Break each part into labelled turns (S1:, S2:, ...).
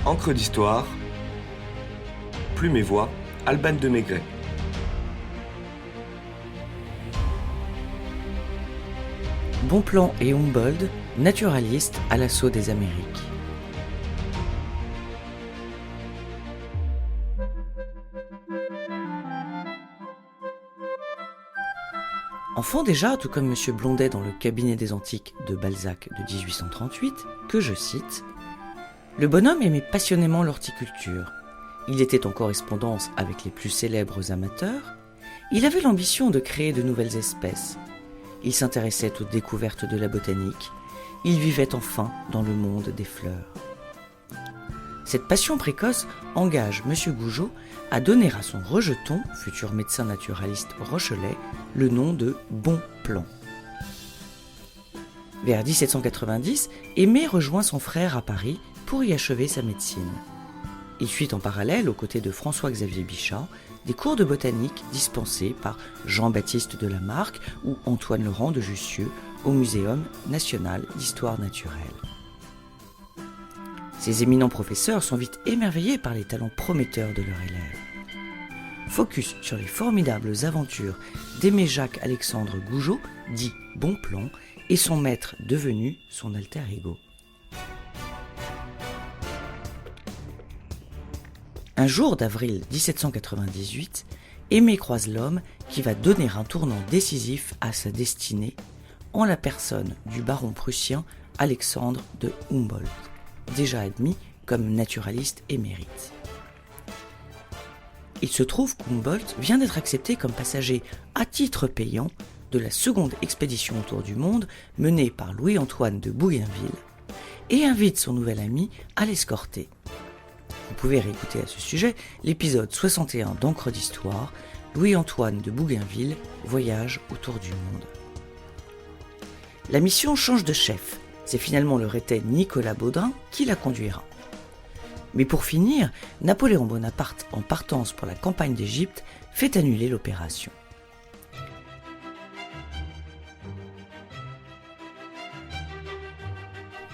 S1: Encre d'histoire, Plume et Voix, Alban de Maigret.
S2: Bonpland et Humboldt, naturalistes à l'assaut des Amériques. Enfant déjà, tout comme M. Blondet dans le cabinet des antiques de Balzac de 1838, que je cite, « Le bonhomme aimait passionnément l'horticulture. Il était en correspondance avec les plus célèbres amateurs. Il avait l'ambition de créer de nouvelles espèces. Il s'intéressait aux découvertes de la botanique. Il vivait enfin dans le monde des fleurs. » Cette passion précoce engage M. Gougeot à donner à son rejeton, futur médecin naturaliste rochelais, le nom de Bonpland. Vers 1790, Aimé rejoint son frère à Paris pour y achever sa médecine. Il suit en parallèle, aux côtés de François-Xavier Bichat, des cours de botanique dispensés par Jean-Baptiste de Lamarck ou Antoine Laurent de Jussieu au Muséum national d'histoire naturelle. Ces éminents professeurs sont vite émerveillés par les talents prometteurs de leurs élèves. Focus sur les formidables aventures d'Aimé Jacques-Alexandre Gougeot, dit Bonpland, et son maître devenu son alter ego. Un jour d'avril 1798, Aimé croise l'homme qui va donner un tournant décisif à sa destinée, en la personne du baron prussien Alexandre de Humboldt, déjà admis comme naturaliste émérite. Il se trouve qu'Humboldt vient d'être accepté comme passager à titre payant de la seconde expédition autour du monde menée par Louis-Antoine de Bougainville et invite son nouvel ami à l'escorter. Vous pouvez réécouter à ce sujet l'épisode 61 d'Encre d'Histoire, Louis-Antoine de Bougainville, voyage autour du monde. La mission change de chef. C'est finalement le Rétais Nicolas Baudrin qui la conduira. Mais pour finir, Napoléon Bonaparte, en partance pour la campagne d'Égypte, fait annuler l'opération.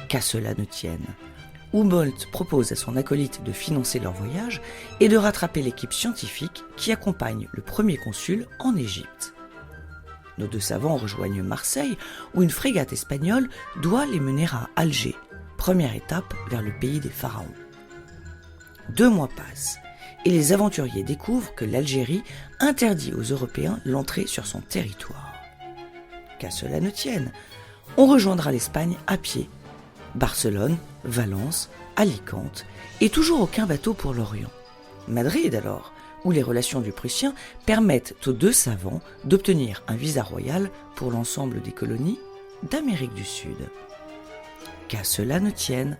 S2: Qu'à cela ne tienne, Humboldt propose à son acolyte de financer leur voyage et de rattraper l'équipe scientifique qui accompagne le premier consul en Égypte. Nos deux savants rejoignent Marseille, où une frégate espagnole doit les mener à Alger, première étape vers le pays des pharaons. 2 mois passent, et les aventuriers découvrent que l'Algérie interdit aux Européens l'entrée sur son territoire. Qu'à cela ne tienne, on rejoindra l'Espagne à pied. Barcelone, Valence, Alicante, et toujours aucun bateau pour l'Orient. Madrid alors, où les relations du Prussien permettent aux 2 savants d'obtenir un visa royal pour l'ensemble des colonies d'Amérique du Sud. Qu'à cela ne tienne,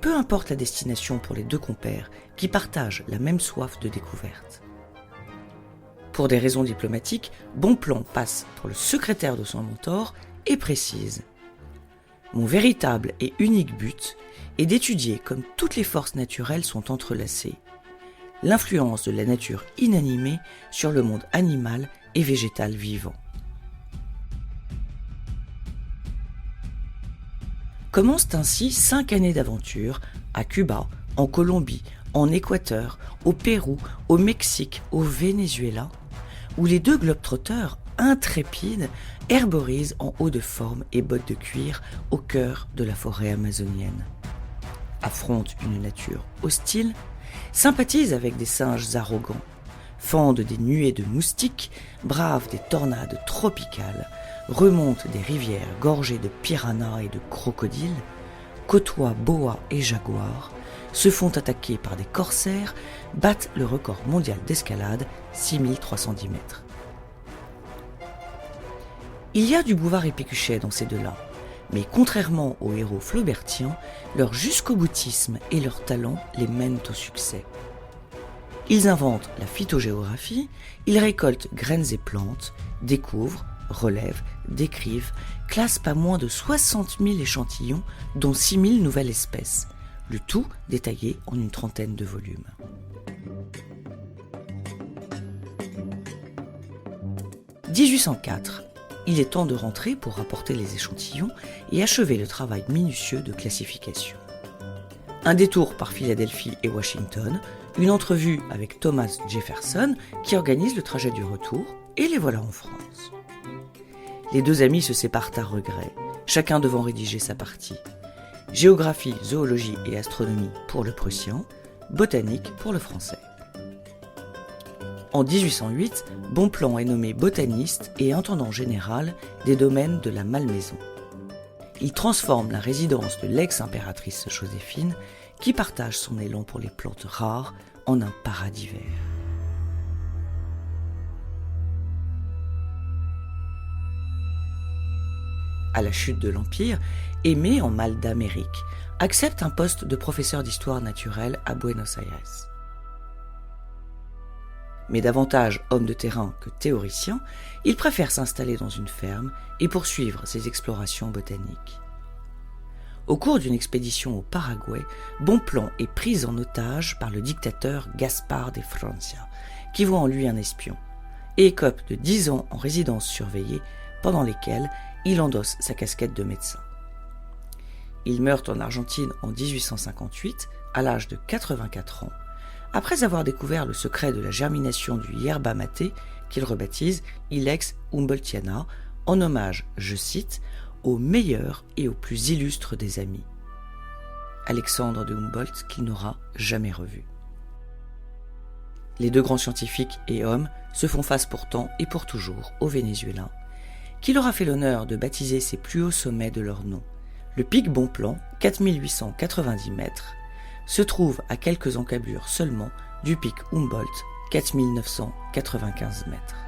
S2: peu importe la destination pour les 2 compères qui partagent la même soif de découverte. Pour des raisons diplomatiques, Bonpland passe pour le secrétaire de son mentor et précise « Mon véritable et unique but est d'étudier comme toutes les forces naturelles sont entrelacées, l'influence de la nature inanimée sur le monde animal et végétal vivant. » Commencent ainsi 5 années d'aventure à Cuba, en Colombie, en Équateur, au Pérou, au Mexique, au Venezuela, où les 2 globetrotters intrépides herborisent en haut de forme et bottes de cuir au cœur de la forêt amazonienne. Affrontent une nature hostile, sympathisent avec des singes arrogants, fendent des nuées de moustiques, bravent des tornades tropicales, remontent des rivières gorgées de piranhas et de crocodiles, côtoient boas et jaguars, se font attaquer par des corsaires, battent le record mondial d'escalade, 6310 mètres. Il y a du Bouvard et Pécuchet dans ces 2-là, mais contrairement aux héros flaubertiens, leur jusqu'au-boutisme et leur talent les mènent au succès. Ils inventent la phytogéographie, ils récoltent graines et plantes, découvrent, relèvent, décrivent, classent pas moins de 60 000 échantillons, dont 6 000 nouvelles espèces, le tout détaillé en une 30aine de volumes. « 1804. Il est temps de rentrer pour rapporter les échantillons et achever le travail minutieux de classification. un détour par Philadelphie et Washington, une entrevue avec Thomas Jefferson qui organise le trajet du retour, et les voilà en France. Les deux amis se séparent à regret, chacun devant rédiger sa partie. Géographie, zoologie et astronomie pour le prussien, botanique pour le français. En 1808, Bonpland est nommé botaniste et intendant général des domaines de la Malmaison. Il transforme la résidence de l'ex-impératrice Joséphine, qui partage son élan pour les plantes rares, en un paradis vert. À la chute de l'Empire, Aimé, en mal d'Amérique, accepte un poste de professeur d'histoire naturelle à Buenos Aires. Mais davantage homme de terrain que théoricien, il préfère s'installer dans une ferme et poursuivre ses explorations botaniques. Au cours d'une expédition au Paraguay, Bonpland est pris en otage par le dictateur Gaspar de Francia, qui voit en lui un espion, et écope de 10 ans en résidence surveillée, pendant lesquelles il endosse sa casquette de médecin. Il meurt en Argentine en 1858, à l'âge de 84 ans, après avoir découvert le secret de la germination du yerba maté, qu'il rebaptise Ilex humboldtiana, en hommage, je cite, au meilleur et au plus illustre des amis, Alexandre de Humboldt, qu'il n'aura jamais revu. Les deux grands scientifiques et hommes se font face pourtant et pour toujours au Vénézuélien, qui leur a fait l'honneur de baptiser ses plus hauts sommets de leur nom. Le pic Bonpland, 4890 mètres, se trouve à quelques encablures seulement du pic Humboldt, 4995 mètres.